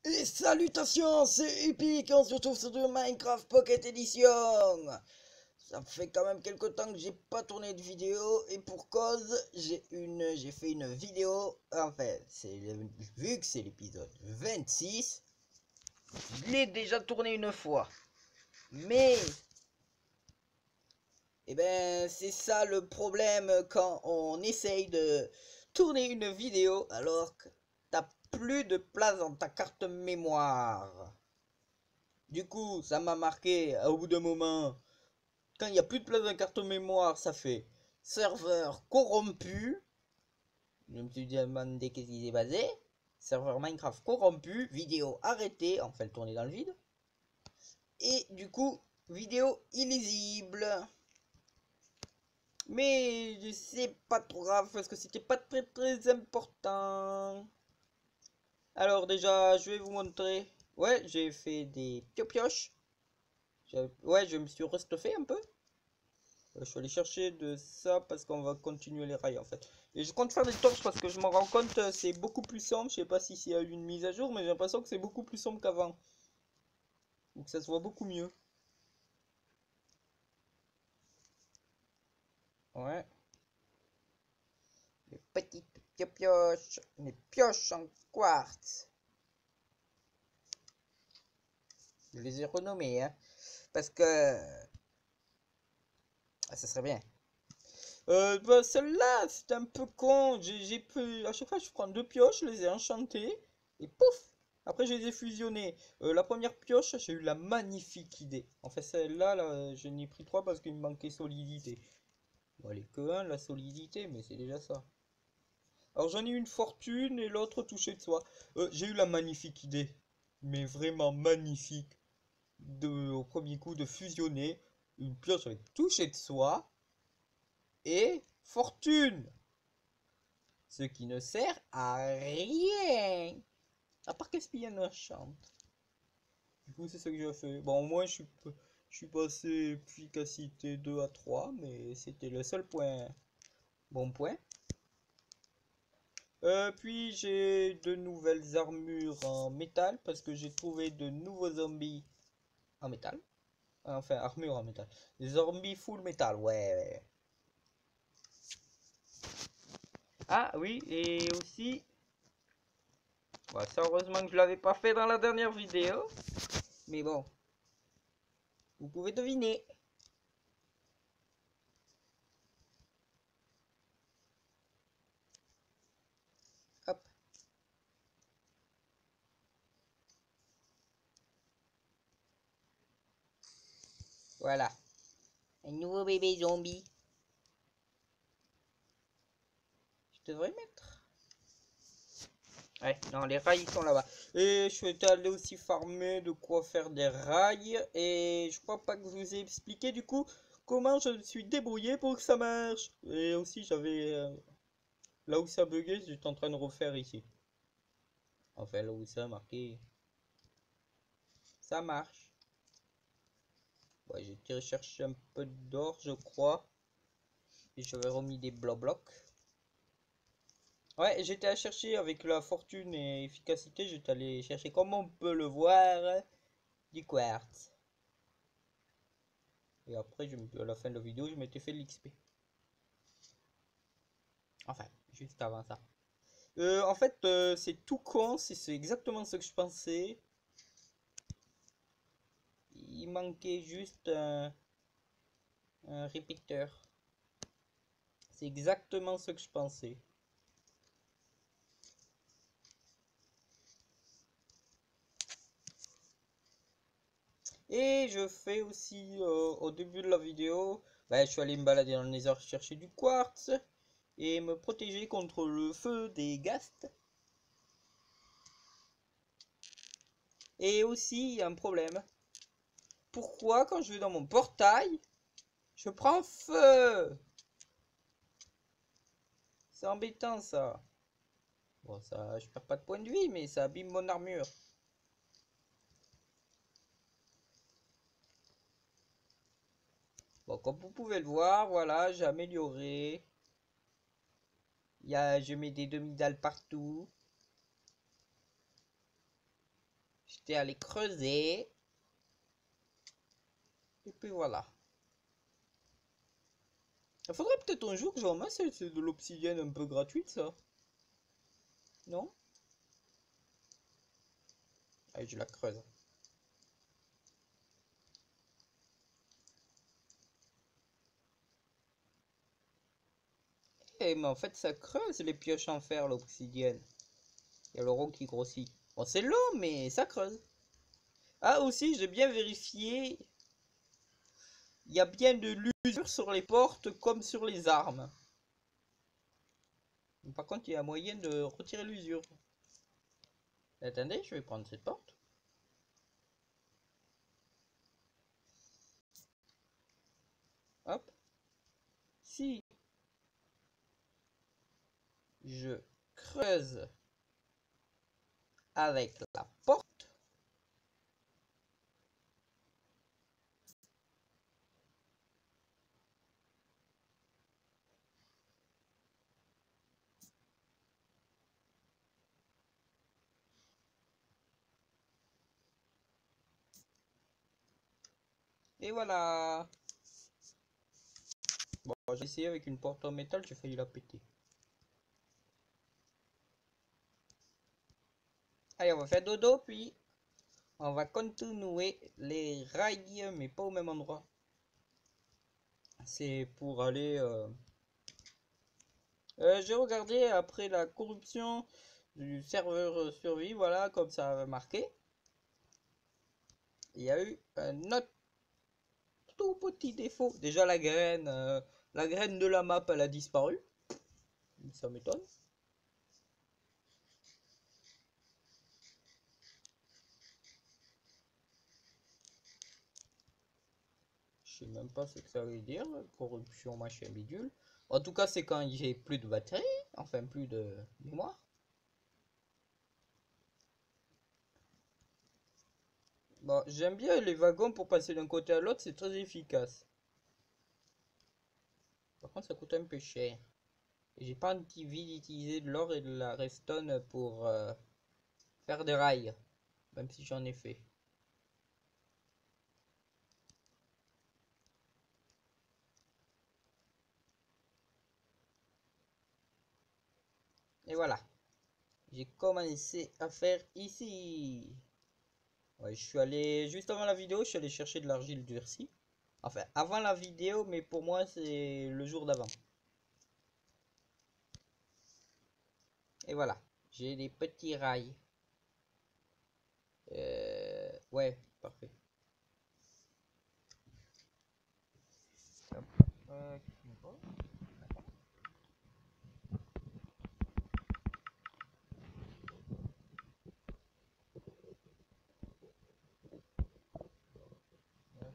Et salutations, c'est Epic, on se retrouve sur du Minecraft Pocket Edition. Ça fait quand même quelques temps que j'ai pas tourné de vidéo et pour cause, j'ai fait une vidéo, enfin, vu que c'est l'épisode 26, je l'ai déjà tourné une fois. Mais, eh ben, c'est ça le problème quand on essaye de tourner une vidéo alors que t'as plus de place dans ta carte mémoire. Du coup, ça m'a marqué au bout d'un moment. Quand il n'y a plus de place dans la carte mémoire, ça fait serveur corrompu. Je me suis demandé qu'est-ce qui s'est passé. Serveur Minecraft corrompu, vidéo arrêtée, enfin le tourner dans le vide. Et du coup, vidéo illisible. Mais c'est pas trop grave parce que c'était pas très important. Alors déjà, je vais vous montrer. Ouais, j'ai fait des pioches. Ouais, je me suis restuffé un peu. Je suis allé chercher de ça parce qu'on va continuer les rails en fait. Et je compte faire des torches parce que je me rends compte c'est beaucoup plus sombre. Je sais pas si s'il y a eu une mise à jour, mais j'ai l'impression que c'est beaucoup plus sombre qu'avant. Donc ça se voit beaucoup mieux. Ouais. Les petites pioches. Les pioches en quartz. Je les ai renommées, hein. Parce que... Ah, ça serait bien. Bah, celle-là, c'est un peu con. J'ai pu... À chaque fois, je prends deux pioches, je les ai enchantées. Et pouf! Après, je les ai fusionnées. La première pioche, j'ai eu la magnifique idée. En fait, celle-là, là, je n'ai pris trois parce qu'il me manquait solidité. Bon, elle est que un, la solidité, mais c'est déjà ça. Alors, j'en ai une fortune et l'autre touché de soi. J'ai eu la magnifique idée. Mais vraiment magnifique. Au premier coup, de fusionner une pioche avec touché de soi et fortune. Ce qui ne sert à rien. À part gaspiller un chante. Du coup, c'est ce que j'ai fait. Bon, au moins, je suis passé efficacité 2 à 3, mais c'était le seul point. Bon point. Puis j'ai de nouvelles armures en métal parce que j'ai trouvé de nouveaux zombies en métal. Enfin, armure en métal. Des zombies full métal, ouais. Ah oui, et aussi, bah, ça heureusement que je l'avais pas fait dans la dernière vidéo. Mais bon, vous pouvez deviner. Hop. Voilà. Un nouveau bébé zombie. Je devrais mettre. Ouais, non, les rails sont là-bas. Et je suis allé aussi farmer de quoi faire des rails. Et je crois pas que je vous ai expliqué du coup comment je me suis débrouillé pour que ça marche. Et aussi j'avais... là où ça buguait, j'étais en train de refaire ici. Enfin là où ça a marqué. Ça marche. Ouais, j'ai été chercher un peu d'or je crois. Et j'avais remis des blocs. Ouais, j'étais à chercher avec la fortune et efficacité, j'étais allé chercher, comme on peut le voir, du quartz. Et après, à la fin de la vidéo, je m'étais fait l'XP. Enfin, juste avant ça. En fait, c'est tout con, c'est exactement ce que je pensais. Il manquait juste un répéteur. C'est exactement ce que je pensais. Et je fais aussi au début de la vidéo, bah, je suis allé me balader dans le Nether chercher du quartz et me protéger contre le feu des ghasts. Et aussi, il y a un problème. Pourquoi quand je vais dans mon portail, je prends feu? C'est embêtant ça. Bon, ça, je perds pas de points de vie, mais ça abîme mon armure. Bon, comme vous pouvez le voir, voilà, j'ai amélioré. Je mets des demi-dalles partout. J'étais allé creuser. Et puis voilà. Il faudrait peut-être un jour que j'en masse, c'est de l'obsidienne un peu gratuite ça. Non? Allez, je la creuse. Eh, mais en fait, ça creuse les pioches en fer, l'obsidienne. Il y a le rond qui grossit. Bon, c'est long, mais ça creuse. Ah, aussi, j'ai bien vérifié. Il y a bien de l'usure sur les portes comme sur les armes. Par contre, il y a moyen de retirer l'usure. Attendez, je vais prendre cette porte. Hop. Si je creuse avec la porte, et voilà. Bon, j'ai essayé avec une porte en métal, j'ai failli la péter. Allez, on va faire dodo, puis on va continuer les rails, mais pas au même endroit. C'est pour aller... j'ai regardé après la corruption du serveur survie, voilà, comme ça avait marqué. Il y a eu un autre tout petit défaut. Déjà la graine de la map, elle a disparu. Ça m'étonne. Je sais même pas ce que ça veut dire, corruption machin bidule. En tout cas, c'est quand j'ai plus de batterie, enfin plus de mémoire. Bon, j'aime bien les wagons pour passer d'un côté à l'autre, c'est très efficace. Par contre, ça coûte un peu cher. Et j'ai pas envie d'utiliser de l'or et de la redstone pour faire des rails, même si j'en ai fait. Et voilà, j'ai commencé à faire ici. Ouais, je suis allé, juste avant la vidéo, je suis allé chercher de l'argile durcie. Enfin, avant la vidéo, mais pour moi, c'est le jour d'avant. Et voilà, j'ai des petits rails. Ouais, parfait. Hop,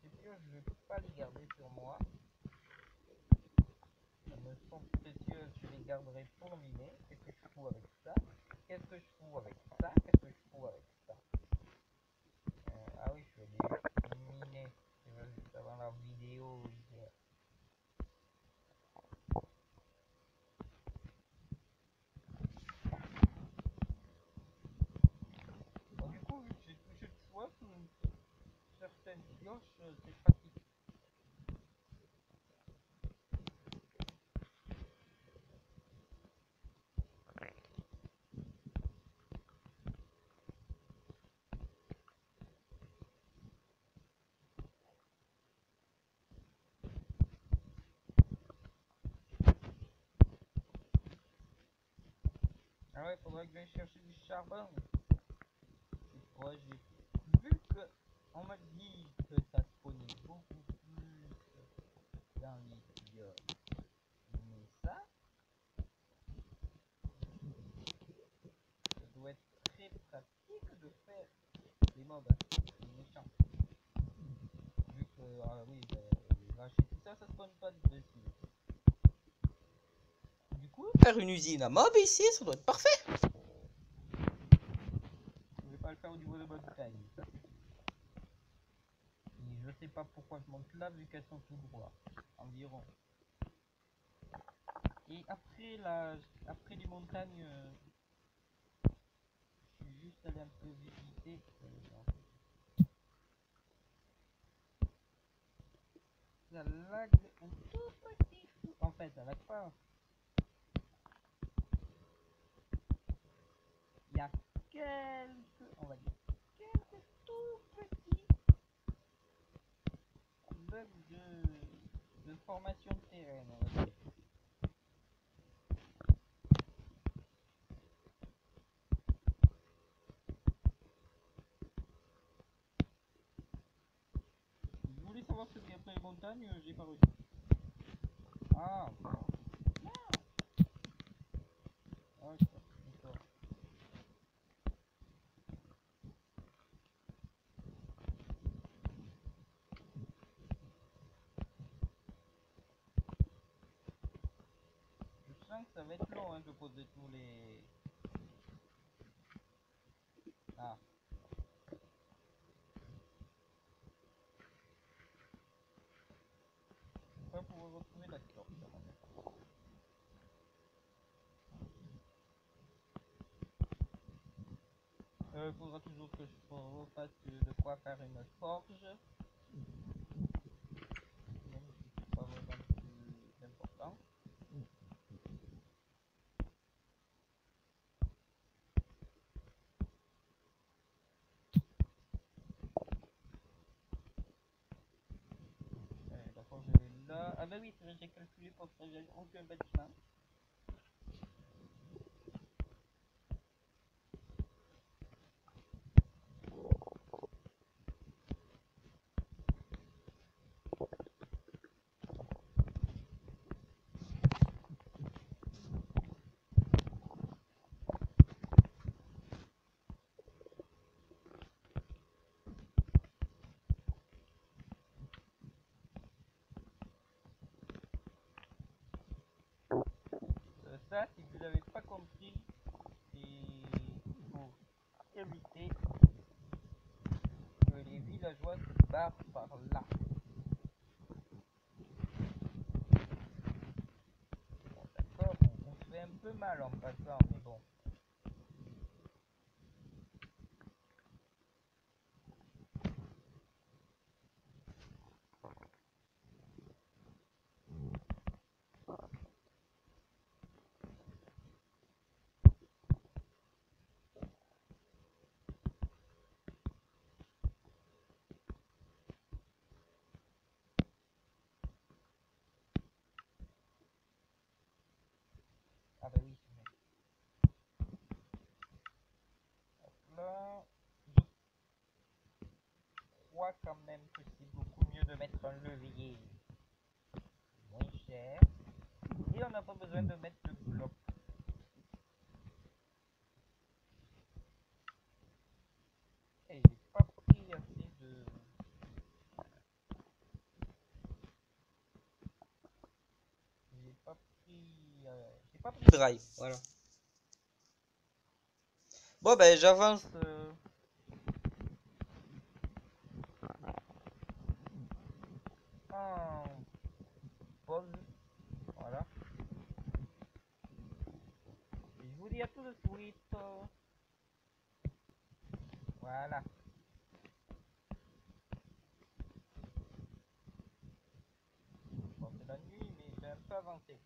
ces pioches, je vais pas les garder sur moi. Elles me sont précieuses, je les garderai pour miner. Qu'est-ce que je fous avec ça? Qu'est-ce que je fous avec ça? Qu'est-ce que je fous avec ça? Ah oui, je vais les miner. Juste avant la vidéo. Bon, du coup, vu que j'ai touché de soif, certaines pioches, c'est pratique. Ah ouais, faudrait que j'aille chercher du charbon. Ouais, j'ai vu que on m'a dit que ça spawnait beaucoup plus dans les biomes. Mais ça doit être très pratique de faire des mobs, des méchants. Vu que, ah oui, les vaches et tout ça, ça spawn pas dessus. Du coup, faire une usine à mobs ici, ça doit être parfait. Je vais pas le faire au niveau de montagne. Je sais pas pourquoi je monte là vu qu'elles sont tout droit. Environ. Et après les montagnes, je suis juste allé un peu visiter. c'est ça lag un tout petit peu. En fait, ça lag pas. Il y a quelques, on va dire, quelques tout petits bugs de formation de terrain, on va dire. Je voulais savoir ce qu'il y a après les montagnes, j'ai pas réussi. Ah, ok, d'accord. Je sens que ça va être long hein, de poser tous les... Ah, je vais pas pouvoir retrouver la torche à mon avis. Il faudra toujours que je refasse de quoi faire une forge. Même si c'est pas vraiment plus important. La forge elle est là. Ah bah oui, c'est vrai, j'ai calculé pour ça, j'ai aucun bâtiment. Ça, si vous n'avez pas compris, il faut éviter que les villageois se barrent par là. Bon, d'accord, on se fait un peu mal en passant, mais bon. Ah bah oui, c'est vrai. Là, je crois quand même que c'est beaucoup mieux de mettre un levier moins cher. Et on n'a pas besoin de mettre le bloc. Et j'ai pas pris assez de... J'ai pas pris drive, voilà. Bon ben j'avance en pause, voilà. Et je vous dis à tout de suite. Voilà. Bon c'est la nuit mais j'ai un peu avancé.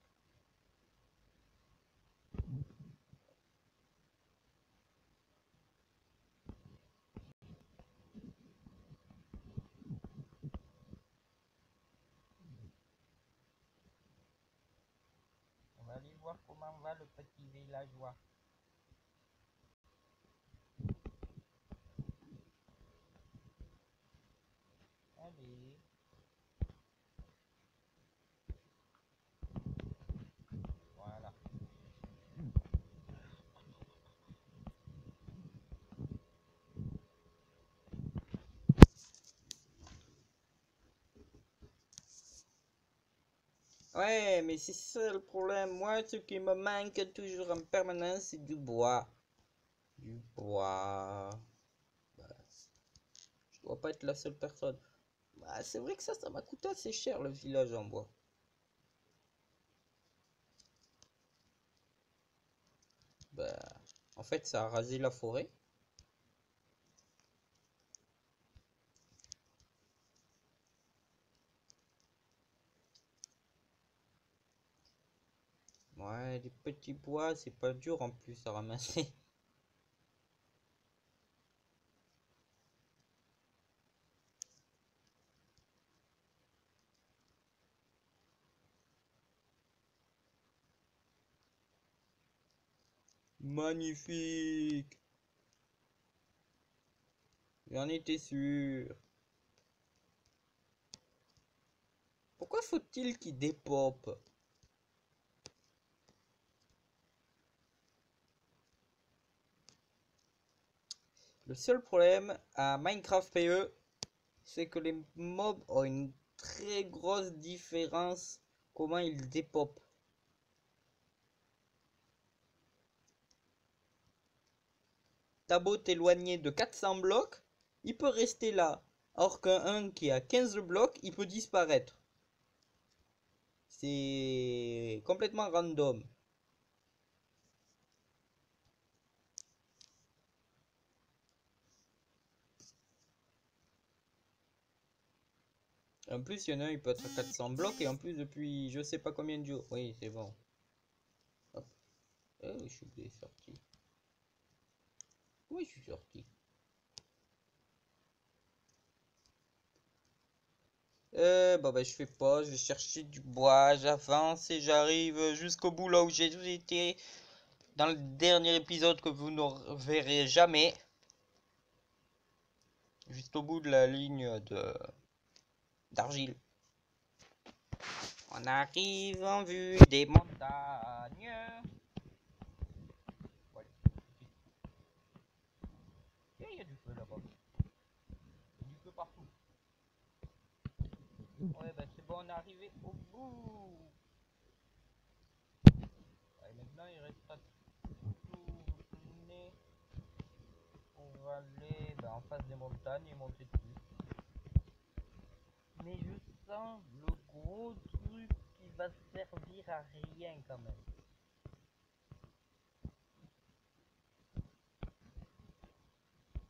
On va aller voir comment va le petit villageois. Allez. Voilà. Ouais, mais c'est ça le problème. Moi, ce qui me manque toujours en permanence, c'est du bois. Du bois. Bah, je dois pas être la seule personne. Bah, c'est vrai que ça m'a coûté assez cher le village en bois. Bah, en fait, ça a rasé la forêt. Ouais, les petits bois, c'est pas dur en plus à ramasser. Magnifique! J'en étais sûr. Pourquoi faut-il qu'il dépop? Le seul problème à Minecraft PE, c'est que les mobs ont une très grosse différence comment ils dépopent. T'as beau t'éloigner de 400 blocs, il peut rester là. Or qu'un qui a 15 blocs, il peut disparaître. C'est complètement random. En plus, il y en a un, il peut être à 400 blocs et en plus depuis je sais pas combien de jours. Oui, c'est bon. Hop. Je suis sorti. Oui, je suis sorti. Bon ben je fais pause, je vais chercher du bois, j'avance et j'arrive jusqu'au bout là où j'ai été dans le dernier épisode que vous ne verrez jamais. Juste au bout de la ligne de d'argile. On arrive en vue des montagnes. Voilà. Et il y a du feu là-bas. Du feu partout. Ouais, bah c'est bon, on est arrivé au bout. Et maintenant, il restera tourner pour aller en face des montagnes et monter dessus. Mais je sens le gros truc qui va servir à rien quand même.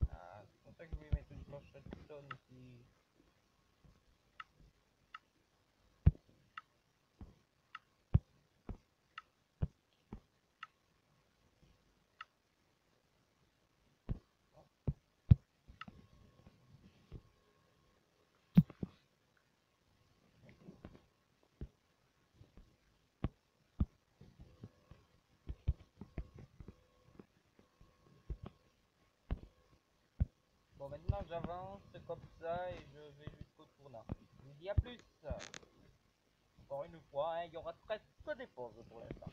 Ah, c'est pour ça que je voulais mettre une planche redstone ici. Bon, maintenant j'avance comme ça et je vais jusqu'au tournant. Je vous dis à plus. Encore une fois, hein, il y aura presque que des pauses pour l'instant.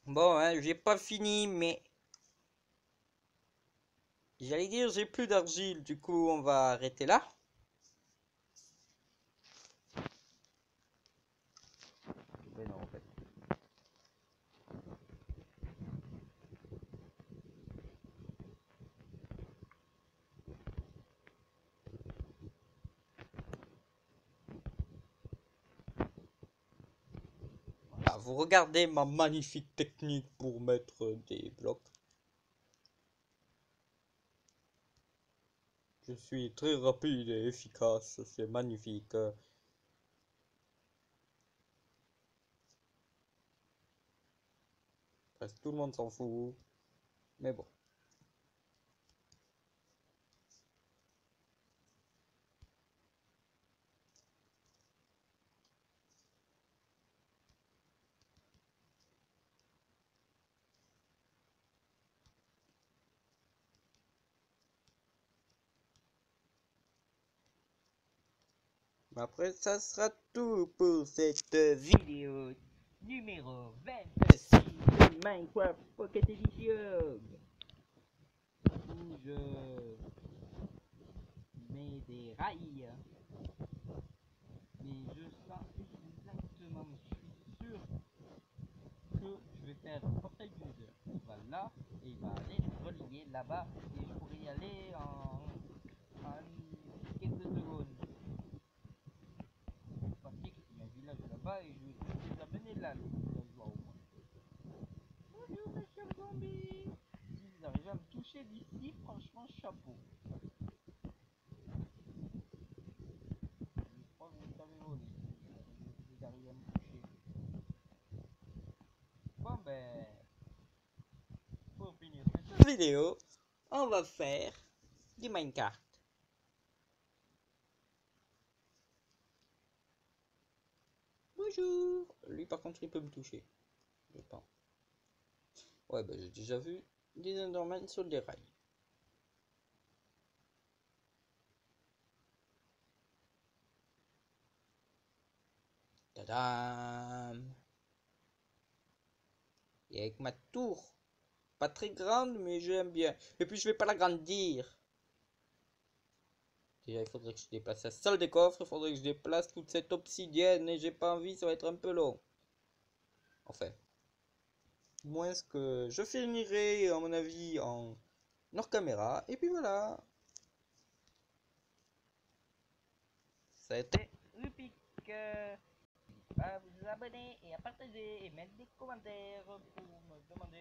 Bon, hein, j'ai pas fini, mais j'allais dire j'ai plus d'argile, du coup on va arrêter là. Mais non, en fait. Ah, vous regardez ma magnifique technique pour mettre des blocs. Je suis très rapide et efficace, c'est magnifique. Presque tout le monde s'en fout, mais bon. Après, ça sera tout pour cette vidéo numéro 26 de Minecraft Pocket Edition. Où je mets des rails. Mais je sens exactement, je suis sûr que je vais faire un portail du Nether. Il va là et il va aller relier là-bas et je pourrais y aller en quelques secondes. Parce qu'il y a un village là-bas et je vais les amener là, les villageois au moins. Bonjour mes chers zombies. Si vous arrivez à me toucher d'ici, franchement chapeau. Je crois que vous savez voler. Si vous arrivez à me toucher. vidéo, on va faire du Minecraft. Bonjour. Lui par contre il peut me toucher. Je pense. Ouais bah j'ai déjà vu des Enderman sur des rails. Tadam. Et avec ma tour. Pas très grande mais j'aime bien. Et puis je vais pas l'agrandir. Déjà il faudrait que je déplace la salle des coffres. Il faudrait que je déplace toute cette obsidienne. Et j'ai pas envie, ça va être un peu long. Enfin. Moins que je finirai à mon avis en hors caméra. Et puis voilà. Ça a été Rupic. À vous abonner et à partager et mettre des commentaires pour me demander